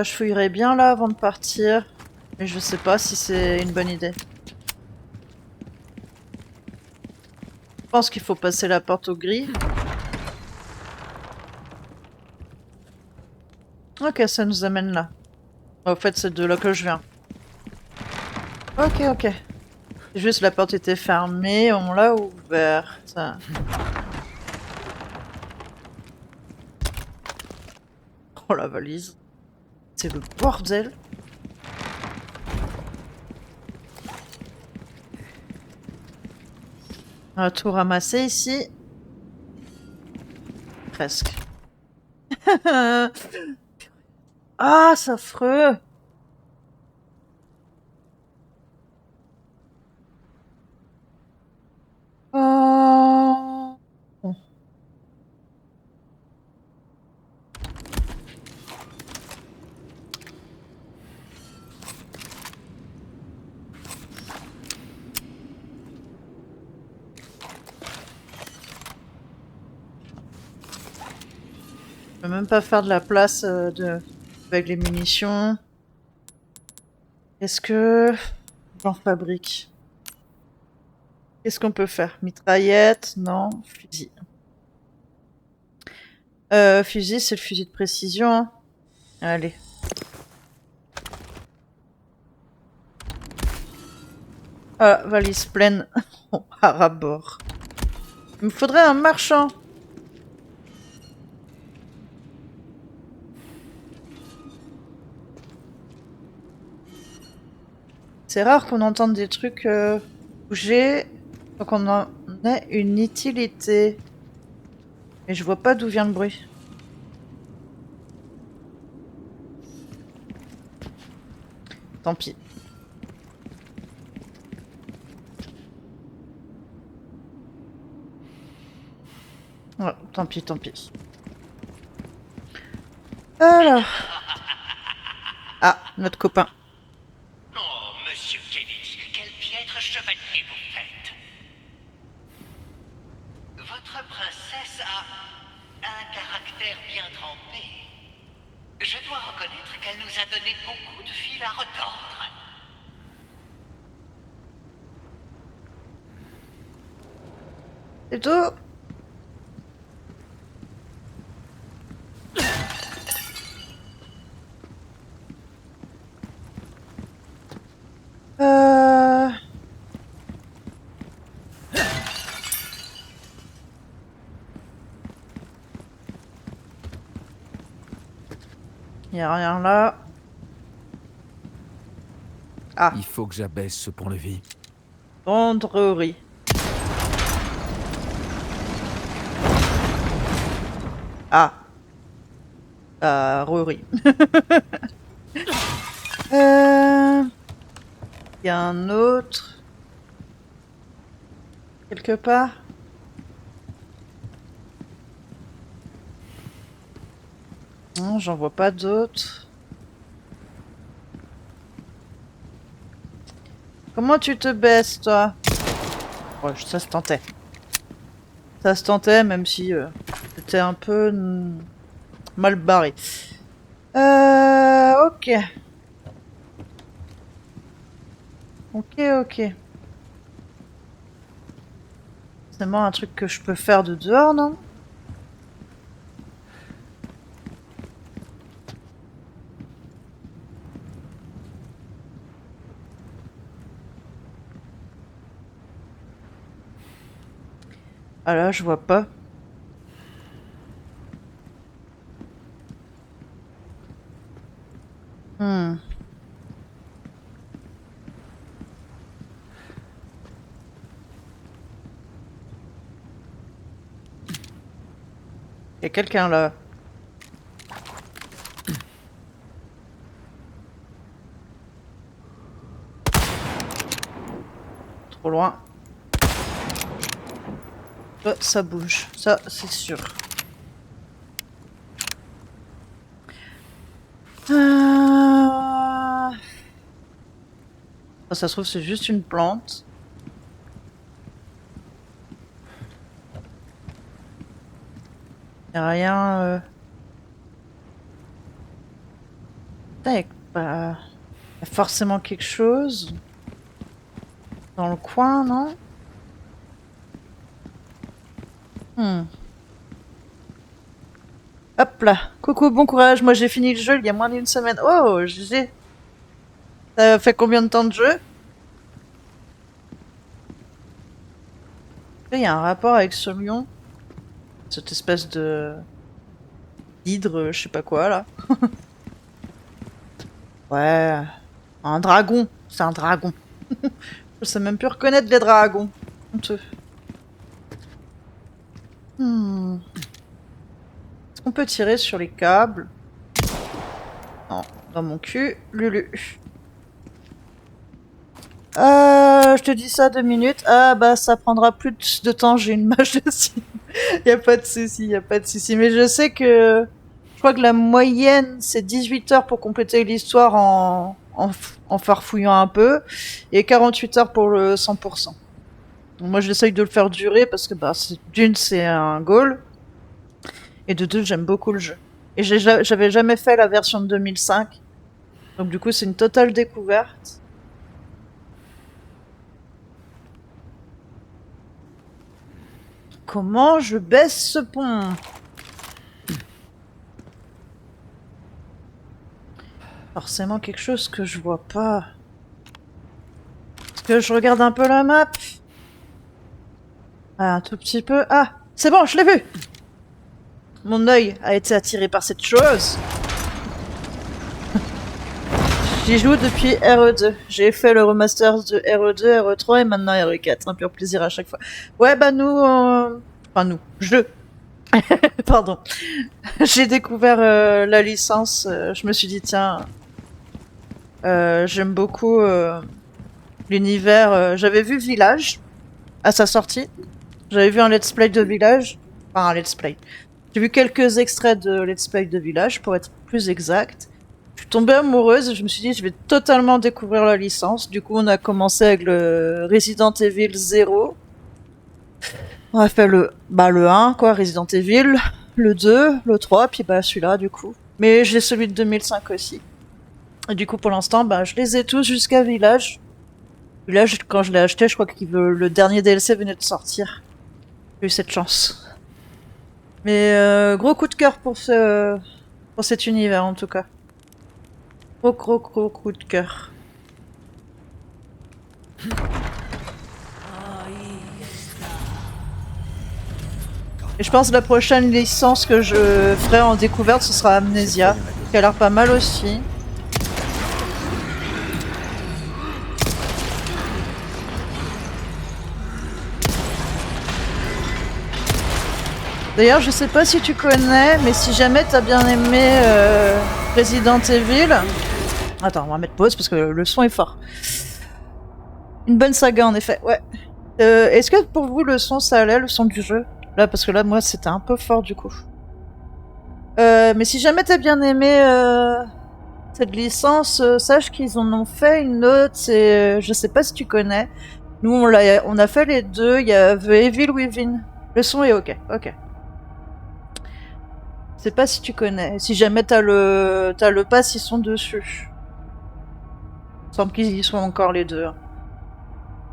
Je fouillerai bien là avant de partir. Mais je sais pas si c'est une bonne idée. Je pense qu'il faut passer la porte au gris. Ok, ça nous amène là. En fait, c'est de là que je viens. Ok, ok. C'est juste la porte était fermée, on l'a ouverte. Oh la valise. C'est le bordel. On va tout ramasser ici. Presque. Ah, c'est affreux. Oh. Bon. Je peux même pas faire de la place avec les munitions. Est-ce que j'en fabrique? Qu'est-ce qu'on peut faire? Mitraillette? Non. Fusil. Fusil, c'est le fusil de précision, hein. Allez. Ah, valise pleine. À rabord. Il me faudrait un marchand. C'est rare qu'on entende des trucs bouger sans qu'on en ait une utilité. Mais je vois pas d'où vient le bruit. Tant pis. Ouais, tant pis, tant pis. Alors. Ah, notre copain. Oh, monsieur Kennedy, quel piètre chevalier vous faites. Votre princesse a un caractère bien trempé. Je dois reconnaître qu'elle nous a donné beaucoup de fil à retordre. C'est tout. Euh... Y a rien là. Ah, Il faut que j'abaisse ce pont-levis. banderie. Ah, Rory. Y a un autre quelque part. Non, j'en vois pas d'autres. Comment tu te baisses, toi? Ouais, ça se tentait. Ça se tentait, même si c'était un peu mal barré. Ok. Ok, ok. C'est vraiment un truc que je peux faire de dehors, non? Ah là, je vois pas. Hmm. Y a quelqu'un là. Trop loin. Ça bouge. Ça, c'est sûr. Ça se trouve, c'est juste une plante. Y a rien. Putain, y a forcément quelque chose dans le coin, non? Hop là. Coucou, bon courage. Moi, j'ai fini le jeu il y a moins d'une semaine. Oh, GG. Ça fait combien de temps de jeu? Il y a un rapport avec ce lion. Cette espèce de... d'hydre, je sais pas quoi, là. Ouais. Un dragon. C'est un dragon. Je sais même plus reconnaître les dragons. Honteux. Est-ce qu'on peut tirer sur les câbles? Non, dans mon cul, Lulu. Je te dis ça 2 minutes. Ah bah ça prendra plus de temps, j'ai une mage de cible. Y a pas de souci, y a pas de souci. Mais je sais que je crois que la moyenne c'est 18 heures pour compléter l'histoire en farfouillant un peu et 48 heures pour le 100%. Donc moi j'essaye de le faire durer parce que bah d'une c'est un goal et de deux j'aime beaucoup le jeu. Et j'avais jamais fait la version de 2005. Donc du coup c'est une totale découverte. Comment je baisse ce pont? Forcément quelque chose que je vois pas. Est-ce que je regarde un peu la map? Ah, un tout petit peu. Ah, c'est bon, je l'ai vu. Mon œil a été attiré par cette chose. J'y joue depuis RE2. J'ai fait le remaster de RE2, RE3 et maintenant RE4. Un pur plaisir à chaque fois. Ouais, bah nous... Enfin nous, je... Pardon. J'ai découvert la licence. Je me suis dit, tiens... j'aime beaucoup l'univers. J'avais vu Village à sa sortie. J'avais vu un let's play de Village. Enfin, un let's play. J'ai vu quelques extraits de let's play de Village, pour être plus exact. Je suis tombée amoureuse et je me suis dit, je vais totalement découvrir la licence. Du coup, on a commencé avec le Resident Evil 0. On a fait le 1, quoi, Resident Evil. Le 2, le 3, puis bah celui-là, du coup. Mais j'ai celui de 2005 aussi. Et du coup, pour l'instant, bah, je les ai tous jusqu'à Village. Village, quand je l'ai acheté, je crois que le dernier DLC venait de sortir. J'ai eu cette chance. Mais gros coup de cœur pour cet univers, en tout cas. Gros coup de cœur. Et je pense que la prochaine licence que je ferai en découverte, ce sera Amnesia, qui a l'air pas mal aussi. D'ailleurs, je sais pas si tu connais, mais si jamais t'as bien aimé Resident Evil... Attends, on va mettre pause parce que le son est fort. Une bonne saga en effet, ouais. Est-ce que pour vous le son ça allait, le son du jeu? Là, parce que là, moi, c'était un peu fort du coup. Mais si jamais t'as bien aimé cette licence, sache qu'ils en ont fait une autre, je sais pas si tu connais. Nous, on a fait les deux, il y a The Evil Within. Le son est ok. Je sais pas si tu connais. Si jamais t'as le pass, ils sont dessus. Il me semble qu'ils y sont encore les deux.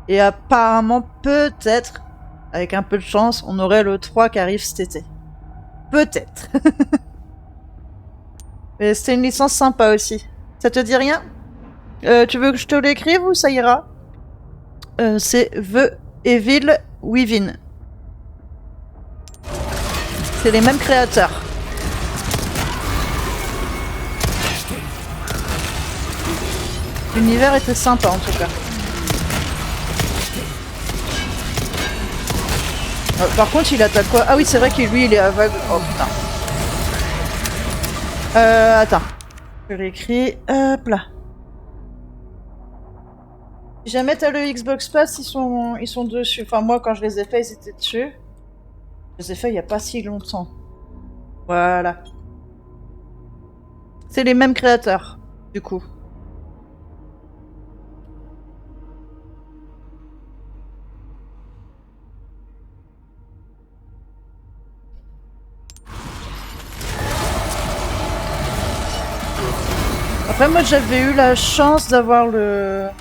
Et apparemment, peut-être, avec un peu de chance, on aurait le 3 qui arrive cet été. Peut-être. Mais c'était une licence sympa aussi. Ça te dit rien? Tu veux que je te l'écrive ou ça ira? C'est The Evil Within. C'est les mêmes créateurs. L'univers était sympa en tout cas. Par contre, il attaque quoi? Ah oui, c'est vrai que lui, il est aveugle. Oh putain. Attends. Je l'écris. Hop là. Si jamais t'as le Xbox Pass, ils sont dessus. Enfin, moi, quand je les ai faits, ils étaient dessus. Je les ai faits il y a pas si longtemps. Voilà. C'est les mêmes créateurs, du coup. Après, moi, j'avais eu la chance d'avoir le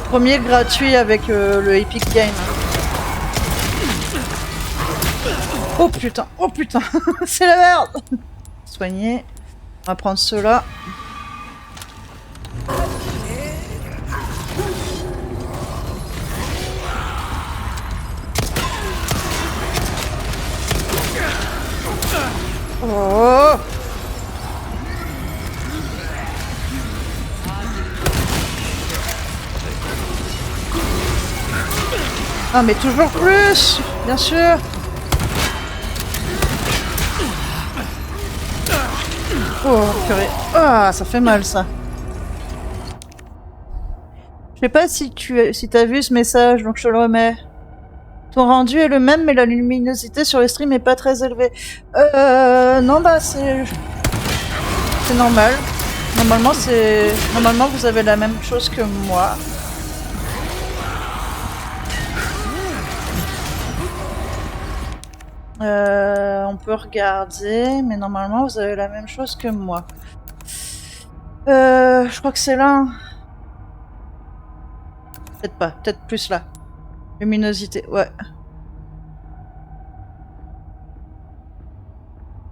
premier gratuit avec le Epic Game. Oh putain, c'est la merde. Soigner. On va prendre ceux-là. Oh! Ah mais toujours plus, bien sûr. Oh purée. Ah, ça fait mal ça. Je sais pas si t'as vu ce message, donc je te le remets. Ton rendu est le même, mais la luminosité sur le stream est pas très élevée. Non bah c'est normal. Normalement vous avez la même chose que moi. On peut regarder, mais normalement vous avez la même chose que moi. Je crois que c'est là. Peut-être pas, peut-être plus là. Luminosité, ouais.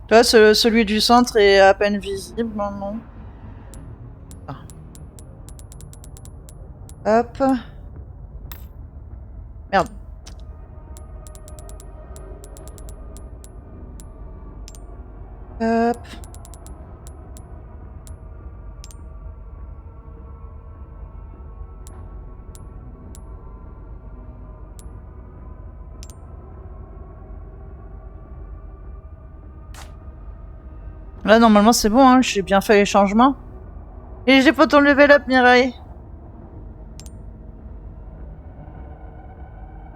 Tu vois, celui du centre est à peine visible, non. Ah. Hop. Merde. Hop. Là, normalement, c'est bon, hein. J'ai bien fait les changements. Et j'ai pas ton level up, Mireille.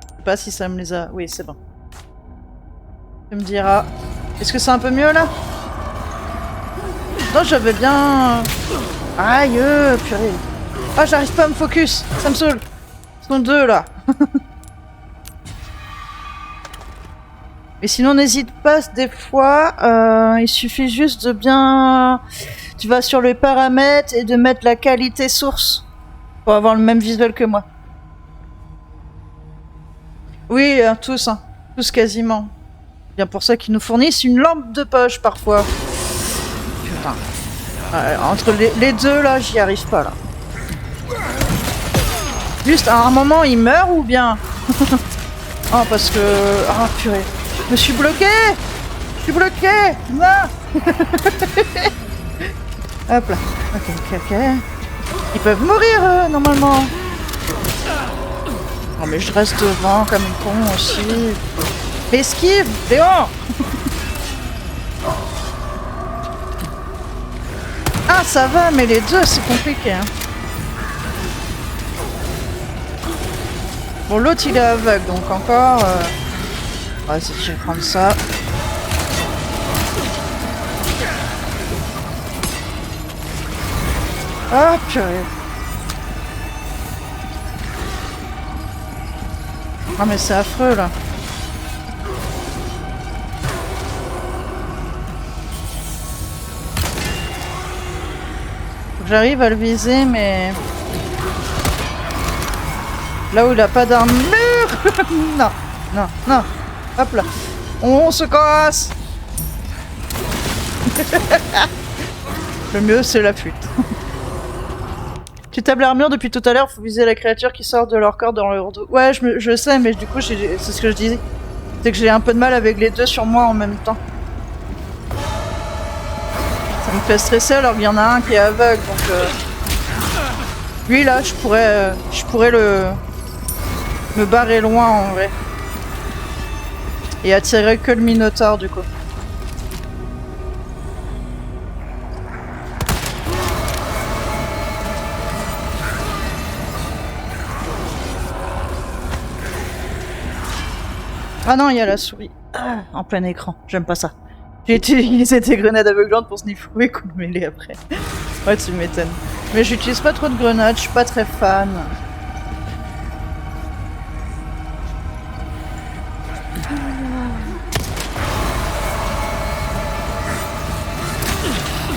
Je sais pas si ça me les a... Oui, c'est bon. Tu me diras. Est-ce que c'est un peu mieux, là? Non, j'avais bien... Aïe, purée. Ah, j'arrive pas à me focus. Ça me saoule. Ils sont deux, là. Mais sinon, n'hésite pas, des fois, il suffit juste de bien... Tu vas sur les paramètres et de mettre la qualité source pour avoir le même visuel que moi. Oui, tous, hein. Tous quasiment. Bien pour ça qu'ils nous fournissent une lampe de poche parfois. Putain. Entre les deux, là, j'y arrive pas, là. Juste, à un moment, il meurt ou bien... Oh, parce que... Ah, purée. Je me suis bloqué. Je suis bloqué. Non. Hop là. Ok. Ils peuvent mourir, normalement. Non, mais je reste devant comme une con aussi. Esquive, Léon. Ah, ça va, mais les deux, c'est compliqué, hein. Bon, l'autre, il est aveugle, donc encore... Vas-y, je vais prendre ça. Ah, purée. Ah, mais c'est affreux, là. Faut que j'arrive à le viser, mais... Là où il a pas d'armure. Non. Hop là. On se casse. Le mieux, c'est la fuite. Tu tapes l'armure depuis tout à l'heure, faut viser la créature qui sort de leur corps dans leur dos. Ouais, je sais, mais du coup, c'est ce que je disais. C'est que j'ai un peu de mal avec les deux sur moi en même temps. Ça me fait stresser alors qu'il y en a un qui est aveugle, donc... Lui, là, je pourrais me barrer loin, en vrai. Et attirer que le Minotaure, du coup. Ah non, il y a la souris. Ah, en plein écran. J'aime pas ça. J'ai utilisé des grenades aveuglantes pour sniffer coup de mêlée après. Ouais, tu m'étonnes. Mais j'utilise pas trop de grenades, je suis pas très fan.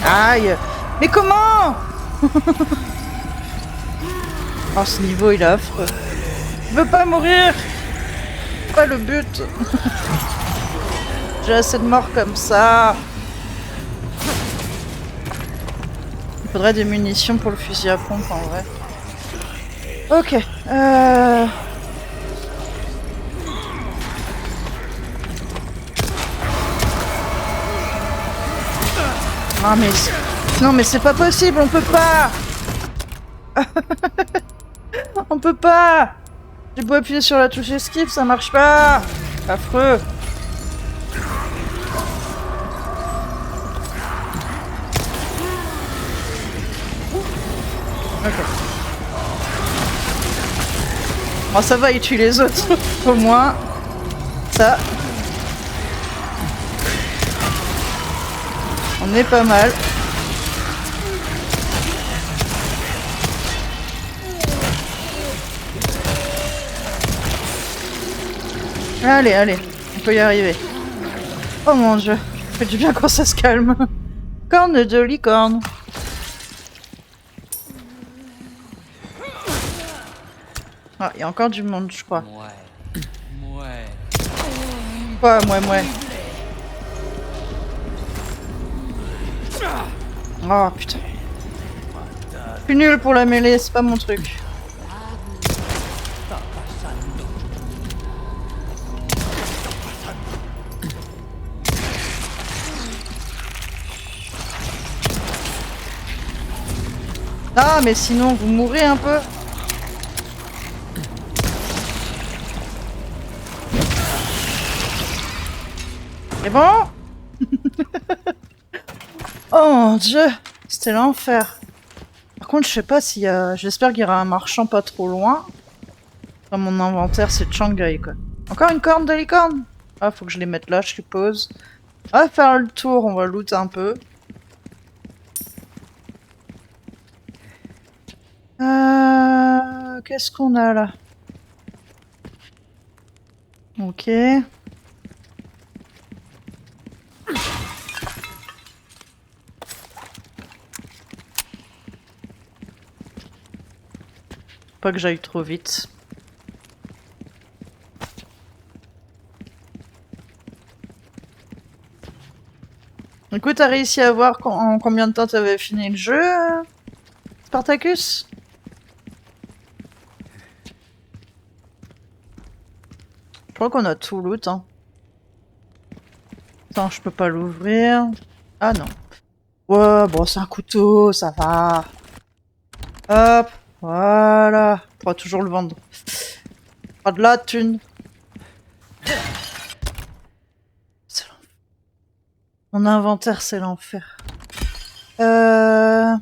Aïe! Mais comment? Oh, ce niveau, il est affreux. Je veux pas mourir. C'est pas le but. J'ai assez de morts comme ça. Il faudrait des munitions pour le fusil à pompe, en vrai. Ok. Ah mais... Non mais c'est pas possible, on peut pas. On peut pas. J'ai beau appuyer sur la touche esquive, ça marche pas. Affreux. Ok. Bon, ça va, il tue les autres. Au moins. Ça. On est pas mal. Allez, allez, on peut y arriver. Oh mon dieu, ça fait du bien quand ça se calme. Corne de licorne. Ah, il y a encore du monde, je crois. Quoi, ouais. Oh putain. Je suis nul pour la mêlée, c'est pas mon truc. Ah, mais sinon, vous mourrez un peu. C'est bon? Oh mon dieu, c'était l'enfer. Par contre, je sais pas s'il y a... J'espère qu'il y aura un marchand pas trop loin. Dans mon inventaire, c'est Shanghai, quoi. Encore une corne de licorne? Ah, faut que je les mette là, je suppose. On va faire le tour, on va loot un peu. Qu'est-ce qu'on a là? Ok. Pas que j'aille trop vite. Du coup, t'as réussi à voir en combien de temps t'avais fini le jeu, Spartacus? Je crois qu'on a tout loot, hein. Attends, je peux pas l'ouvrir. Ah non. Ouais, bon, c'est un couteau, ça va. Hop, voilà. On pourra toujours le vendre. Pas de la thune. C'est l'enfer. Mon inventaire, c'est l'enfer. Là,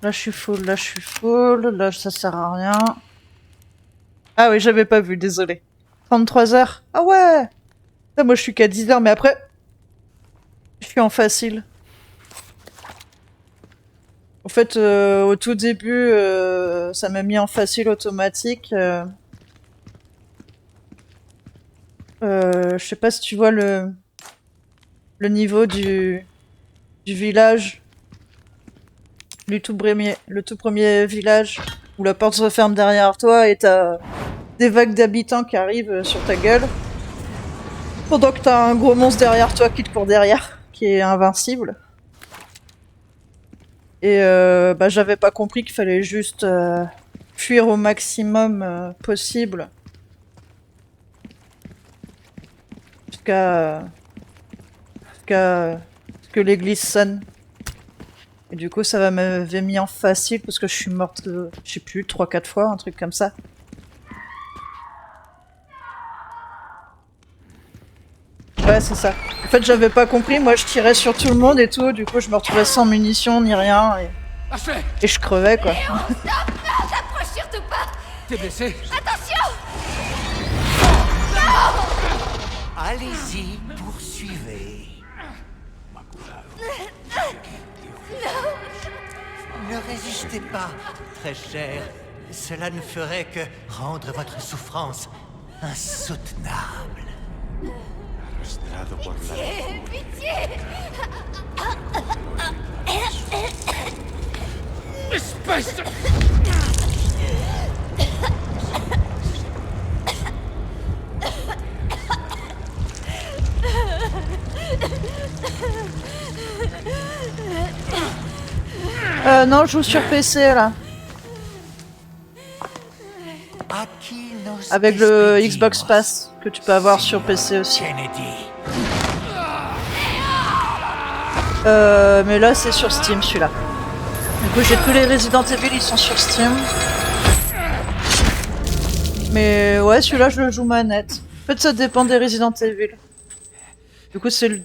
je suis full, là, je suis full. Là, ça sert à rien. Ah oui, j'avais pas vu, désolé. 33 heures. Ah ouais! Là, moi, je suis qu'à 10 heures, mais après... Je suis en facile. En fait, au tout début, ça m'a mis en facile automatique. Je sais pas si tu vois le niveau du village. Le tout premier village où la porte se ferme derrière toi et t'as des vagues d'habitants qui arrivent sur ta gueule. Pendant que t'as un gros monstre derrière toi qui te court derrière, qui est invincible. Et bah, j'avais pas compris qu'il fallait juste fuir au maximum possible. Jusqu'à ce que l'église sonne. Et du coup, ça m'avait mis en facile parce que je suis morte, je sais plus, 3-4 fois, un truc comme ça. Ouais, c'est ça. En fait, j'avais pas compris, moi je tirais sur tout le monde et tout, du coup je me retrouvais sans munitions ni rien et je crevais quoi. Stop! Non, t'approches surtout pas! T'es blessé? Attention! Allez-y, poursuivez. Ne résistez pas, très cher. Cela ne ferait que rendre votre souffrance insoutenable. Arrastrado por la Pitié. Espèce de... Non, je joue sur PC là. Aquí nos Avec le despedimos. Xbox Pass que tu peux avoir sur PC aussi. Kennedy. Mais là c'est sur Steam celui-là. Du coup j'ai tous les Resident Evil, ils sont sur Steam. Mais ouais, celui-là je le joue manette. En fait ça dépend des Resident Evil. Du coup c'est le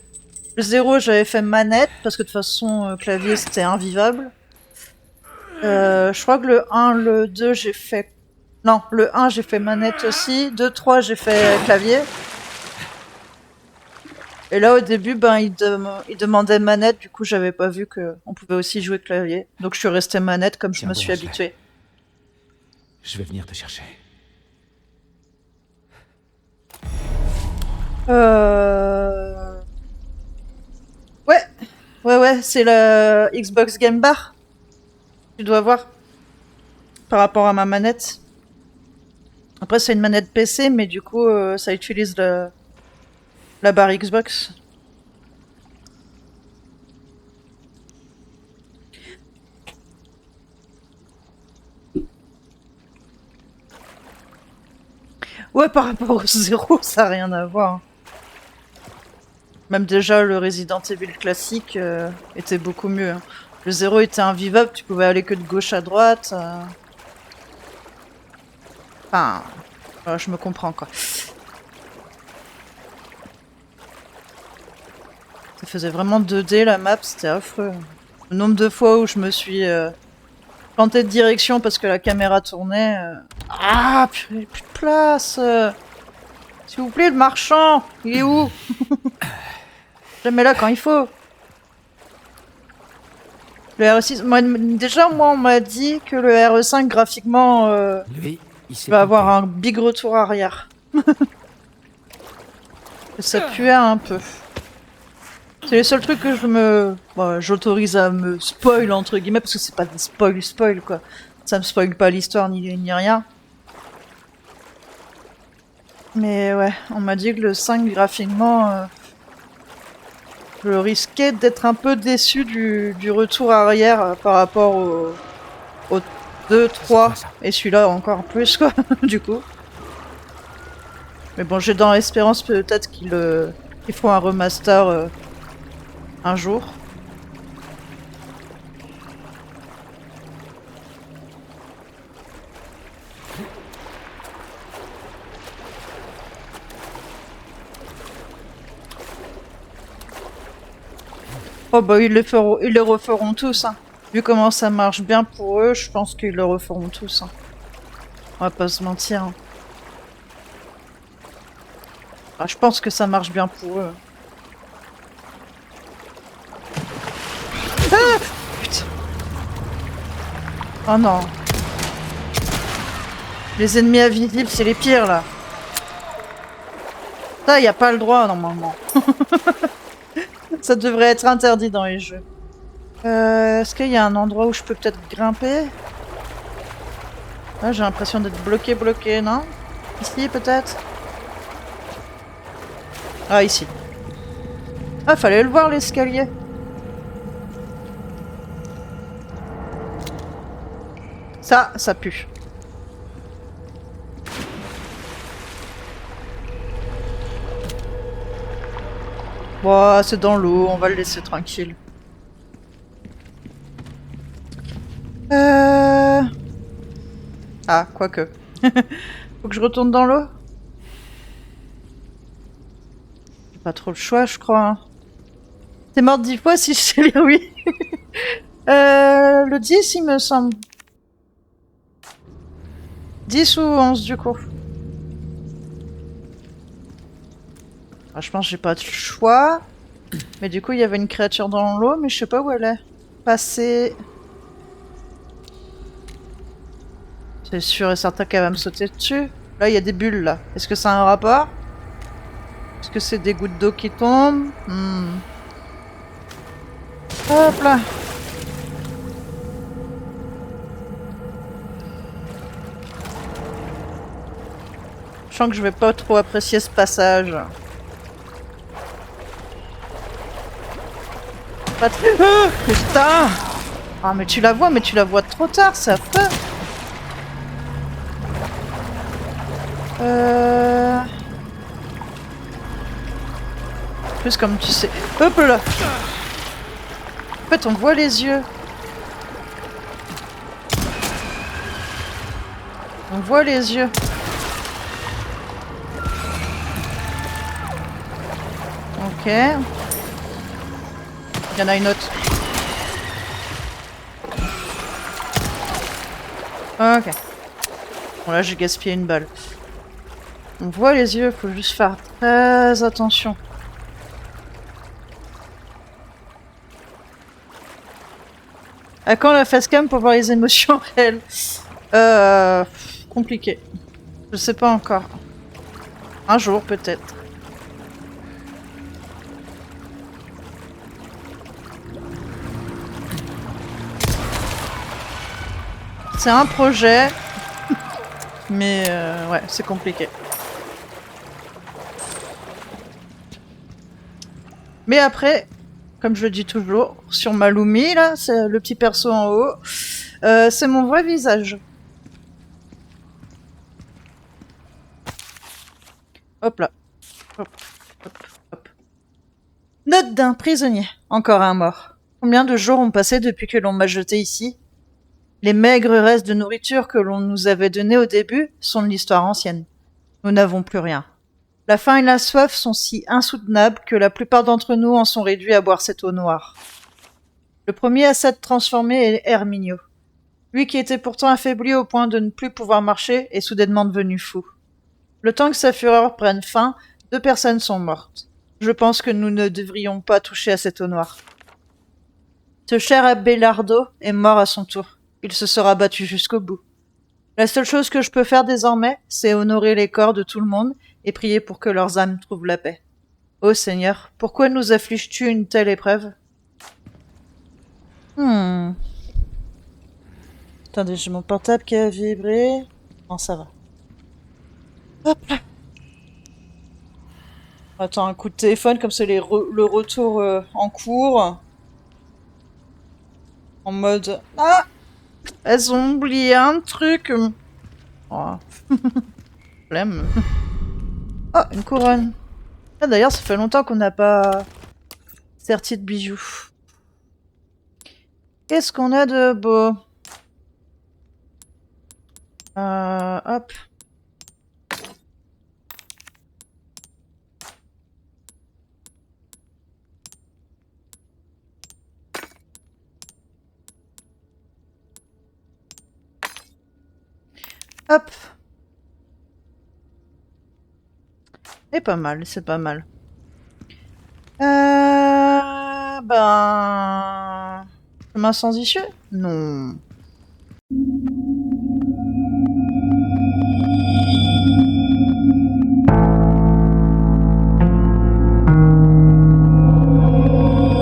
0 j'avais fait manette parce que de toute façon clavier c'était invivable. Je crois que le 1, le 2 j'ai fait... Non, le 1 j'ai fait manette aussi. 2, 3 j'ai fait clavier. Et là au début ben il demandait manette, du coup j'avais pas vu qu'on pouvait aussi jouer clavier. Donc je suis resté manette comme je Tiens me bon, suis Ashley. habitué. Je vais venir te chercher. Ouais, ouais, c'est la Xbox Game Bar. Tu dois voir par rapport à ma manette. Après c'est une manette PC, mais du coup ça utilise la barre Xbox. Ouais, par rapport au 0, ça n'a rien à voir. Même déjà, le Resident Evil classique était beaucoup mieux. Hein. Le 0 était invivable, tu pouvais aller que de gauche à droite. Enfin, je me comprends quoi. Ça faisait vraiment 2D la map, c'était affreux. Le nombre de fois où je me suis planté de direction parce que la caméra tournait. Ah, purée, plus de place. S'il vous plaît, le marchand, il est où? Jamais là quand il faut. Le RE6, déjà moi on m'a dit que le RE5 graphiquement Lui, il s'est va avoir planté. un big retour arrière. Que ça puait un peu. C'est les seuls trucs que j'autorise à me spoil entre guillemets parce que c'est pas des spoil quoi. Ça me spoil pas l'histoire ni rien. Mais ouais, on m'a dit que le 5 graphiquement je risquais d'être un peu déçu du retour arrière par rapport au 2, 3 et celui-là encore plus quoi, du coup. Mais bon, j'ai dans l'espérance peut-être qu'ils feront un remaster un jour. Oh bah ils les referont tous. Hein. Vu comment ça marche bien pour eux, je pense qu'ils le referont tous. Hein. On va pas se mentir. Hein. Ah, je pense que ça marche bien pour eux. Ah putain. Oh non. Les ennemis invisibles, c'est les pires là. Ça, y a pas le droit normalement. Ça devrait être interdit dans les jeux. Est-ce qu'il y a un endroit où je peux peut-être grimper? Là, j'ai l'impression d'être bloqué, non? Ici, peut-être? Ah, ici. Ah, fallait le voir, l'escalier. Ça pue. Bon, c'est dans l'eau, on va le laisser tranquille. Ah, quoique. Faut que je retourne dans l'eau? J'ai pas trop le choix, je crois. Hein. T'es morte 10 fois si je sais lire oui. Le 10, il me semble. 10 ou 11 du coup. Ah, je pense que j'ai pas de choix. Mais du coup, il y avait une créature dans l'eau, mais je sais pas où elle est. Passer. C'est sûr et certain qu'elle va me sauter dessus. Là, il y a des bulles, là. Est-ce que ça a un rapport? Est-ce que c'est des gouttes d'eau qui tombent? Hop là. Je sens que je vais pas trop apprécier ce passage. Pas très... putain! Ah mais tu la vois trop tard, c'est affreux. En plus comme tu sais... Hop là! En fait on voit les yeux. On voit les yeux. Ok. Il y en a une autre. Ok. Bon là j'ai gaspillé une balle. On voit les yeux, faut juste faire très attention. À quand la facecam pour voir les émotions réelles? Compliqué. Je sais pas encore. Un jour peut-être. C'est un projet, mais ouais, c'est compliqué. Mais après, comme je le dis toujours, sur ma Lumi, là, c'est le petit perso en haut, c'est mon vrai visage. Hop là. Hop, hop, hop. Note d'un prisonnier. Encore un mort. Combien de jours ont passé depuis que l'on m'a jeté ici? Les maigres restes de nourriture que l'on nous avait donnés au début sont de l'histoire ancienne. Nous n'avons plus rien. La faim et la soif sont si insoutenables que la plupart d'entre nous en sont réduits à boire cette eau noire. Le premier à s'être transformé est Herminio. Lui qui était pourtant affaibli au point de ne plus pouvoir marcher est soudainement devenu fou. Le temps que sa fureur prenne fin, 2 personnes sont mortes. Je pense que nous ne devrions pas toucher à cette eau noire. Ce cher Abelardo est mort à son tour. Il se sera battu jusqu'au bout. La seule chose que je peux faire désormais, c'est honorer les corps de tout le monde et prier pour que leurs âmes trouvent la paix. Ô Seigneur, pourquoi nous affliges-tu une telle épreuve? Attendez, j'ai mon portable qui a vibré. Non, ça va. Hop là. Attends, un coup de téléphone, comme c'est le retour en cours. En mode... Ah! Elles ont oublié un truc. Oh. Flemme. Oh, une couronne. Ah, d'ailleurs, ça fait longtemps qu'on n'a pas sorti de bijoux. Qu'est-ce qu'on a de beau? Hop. Hop. C'est pas mal, c'est pas mal. Ben... Chemin sans issue? Non.